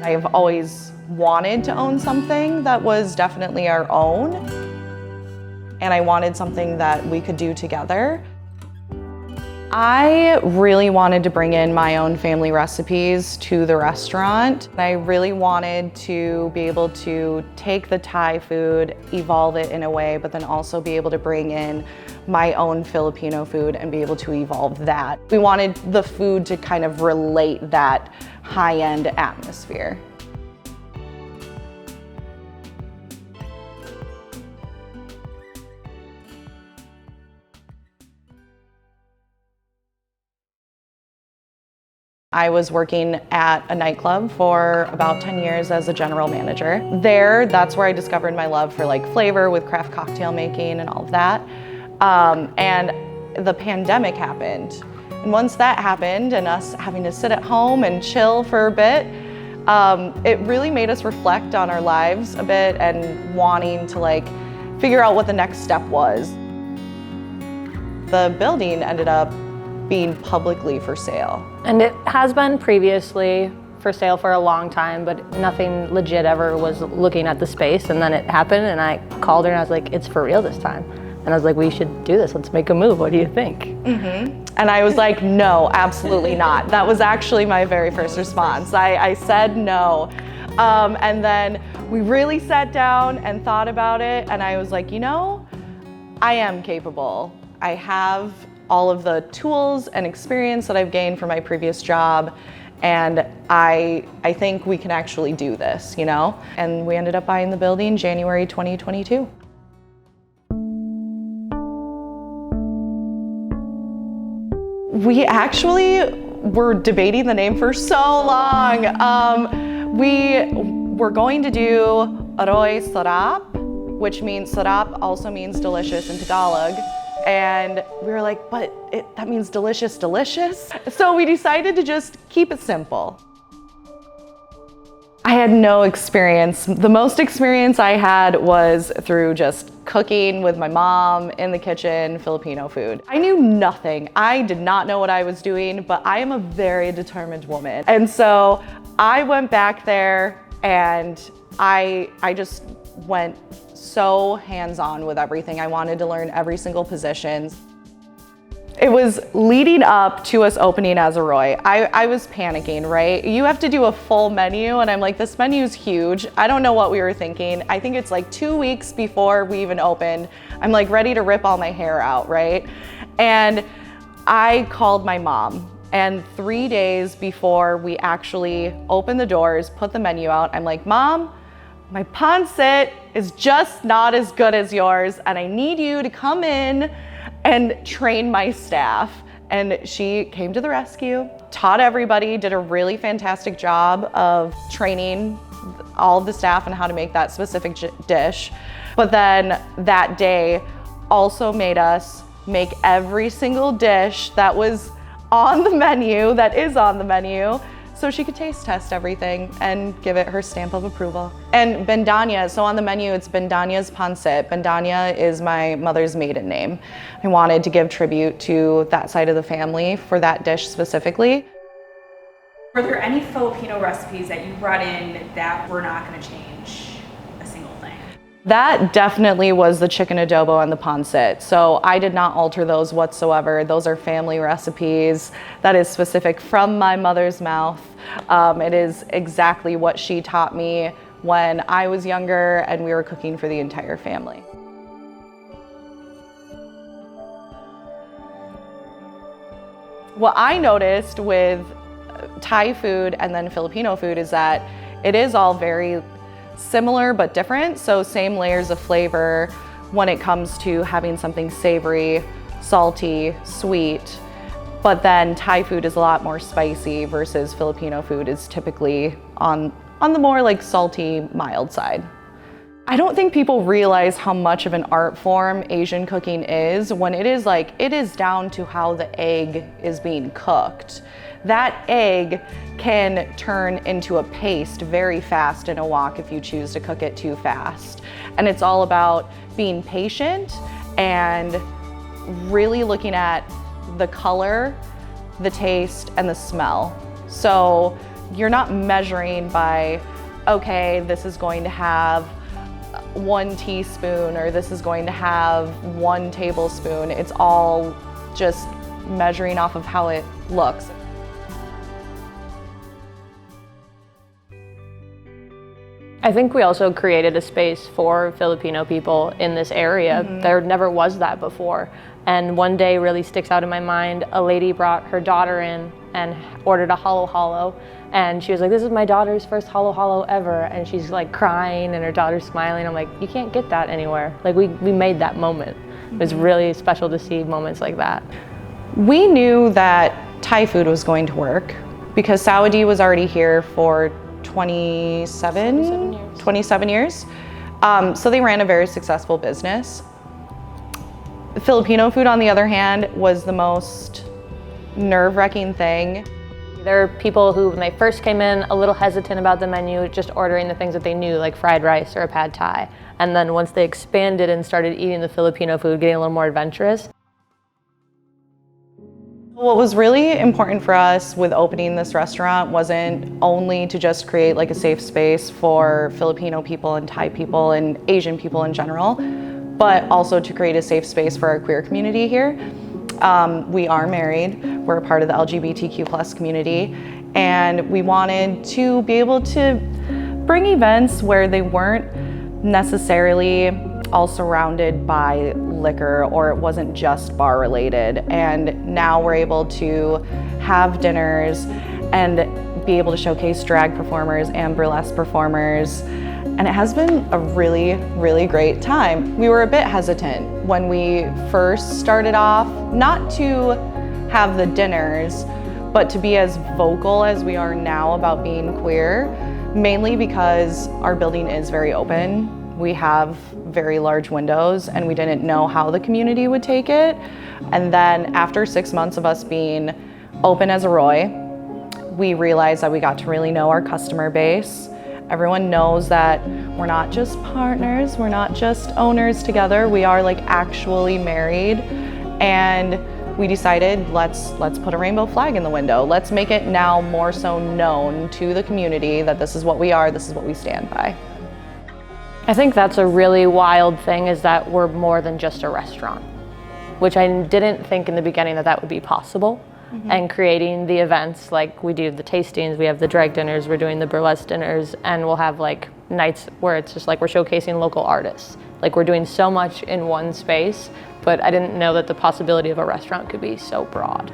I've always wanted to own something that was definitely our own, and I wanted something that we could do together. I really wanted to bring in my own family recipes to the restaurant. I really wanted to be able to take the Thai food, evolve it in a way, but then also be able to bring in my own Filipino food and be able to evolve that. We wanted the food to kind of relate that high-end atmosphere. I was working at a nightclub for about 10 years as a general manager. That's where I discovered my love for flavor with craft cocktail making and all of that. And the pandemic happened. And once that happened and us having to sit at home and chill for a bit, it really made us reflect on our lives a bit and wanting to figure out what the next step was. The building ended up being publicly for sale. And it has been previously for sale for a long time, but nothing legit ever was looking at the space. And then it happened and I called her and I was like, it's for real this time. And I was like, we should do this, let's make a move, what do you think? And I was like, no, absolutely not. That was actually my very first response. I said no. And then we really sat down and thought about it, and I was like, I am capable. I have all of the tools and experience that I've gained from my previous job, and I think we can actually do this, And we ended up buying the building January 2022. We actually were debating the name for so long. We were going to do Arroy Sarap, which means sarap also means delicious in Tagalog. And we were like, but that means delicious, delicious. So we decided to just keep it simple. I had no experience. The most experience I had was through just cooking with my mom in the kitchen, Filipino food. I knew nothing. I did not know what I was doing, but I am a very determined woman. And so I went back there and I just went so hands-on with everything. I wanted to learn every single position. It was leading up to us opening as Arroy. I was panicking, right? You have to do a full menu, and I'm like, this menu is huge. I don't know what we were thinking. I think it's 2 weeks before we even opened. I'm ready to rip all my hair out, right? And I called my mom, and 3 days before we actually opened the doors, put the menu out, I'm like, Mom, my pancit is just not as good as yours, and I need you to come in and train my staff. And she came to the rescue, taught everybody, did a really fantastic job of training all of the staff on how to make that specific dish. But then that day also made us make every single dish that was on the menu, that is on the menu, so she could taste test everything and give it her stamp of approval. And Bendanya, so on the menu it's Bendanya's pancit. Bendanya is my mother's maiden name. I wanted to give tribute to that side of the family for that dish specifically. Were there any Filipino recipes that you brought in that were not going to change a single thing? That definitely was the chicken adobo and the pancit. So I did not alter those whatsoever. Those are family recipes. That is specific from my mother's mouth. It is exactly what she taught me when I was younger and we were cooking for the entire family. What I noticed with Thai food and then Filipino food is that it is all very similar but different. So same layers of flavor when it comes to having something savory, salty, sweet. But then Thai food is a lot more spicy versus Filipino food is typically on the more salty, mild side. I don't think people realize how much of an art form Asian cooking is when it is down to how the egg is being cooked. That egg can turn into a paste very fast in a wok if you choose to cook it too fast. And it's all about being patient and really looking at the color, the taste, and the smell. So you're not measuring by, okay, this is going to have 1 teaspoon or this is going to have 1 tablespoon. It's all just measuring off of how it looks. I think we also created a space for Filipino people in this area. There never was that before. And one day really sticks out in my mind. A lady brought her daughter in and ordered a halo halo. And she was like, this is my daughter's first halo halo ever. And she's like crying and her daughter's smiling. I'm like, you can't get that anywhere. Like we made that moment. It was really special to see moments like that. We knew that Thai food was going to work because Saudi was already here for 27 years. So they ran a very successful business. Filipino food, on the other hand, was the most nerve-wracking thing. There are people who, when they first came in, a little hesitant about the menu, just ordering the things that they knew, like fried rice or a pad thai. And then once they expanded and started eating the Filipino food, getting a little more adventurous. What was really important for us with opening this restaurant wasn't only to just create like a safe space for Filipino people and Thai people and Asian people in general, but also to create a safe space for our queer community here. We are married, we're a part of the LGBTQ+ community, and we wanted to be able to bring events where they weren't necessarily all surrounded by liquor, or it wasn't just bar related. And now we're able to have dinners and be able to showcase drag performers and burlesque performers. And it has been a really, really great time. We were a bit hesitant when we first started off, not to have the dinners, but to be as vocal as we are now about being queer, mainly because our building is very open. We have very large windows and we didn't know how the community would take it. And then after 6 months of us being open as Arroy, we realized that we got to really know our customer base. Everyone knows that we're not just partners, we're not just owners together, we are like actually married. And we decided, let's put a rainbow flag in the window. Let's make it now more so known to the community that this is what we are, this is what we stand by. I think that's a really wild thing, is that we're more than just a restaurant, which I didn't think in the beginning that would be possible. And creating the events, like we do the tastings, we have the drag dinners, we're doing the burlesque dinners, and we'll have like nights where it's just like we're showcasing local artists. Like we're doing so much in one space, but I didn't know that the possibility of a restaurant could be so broad.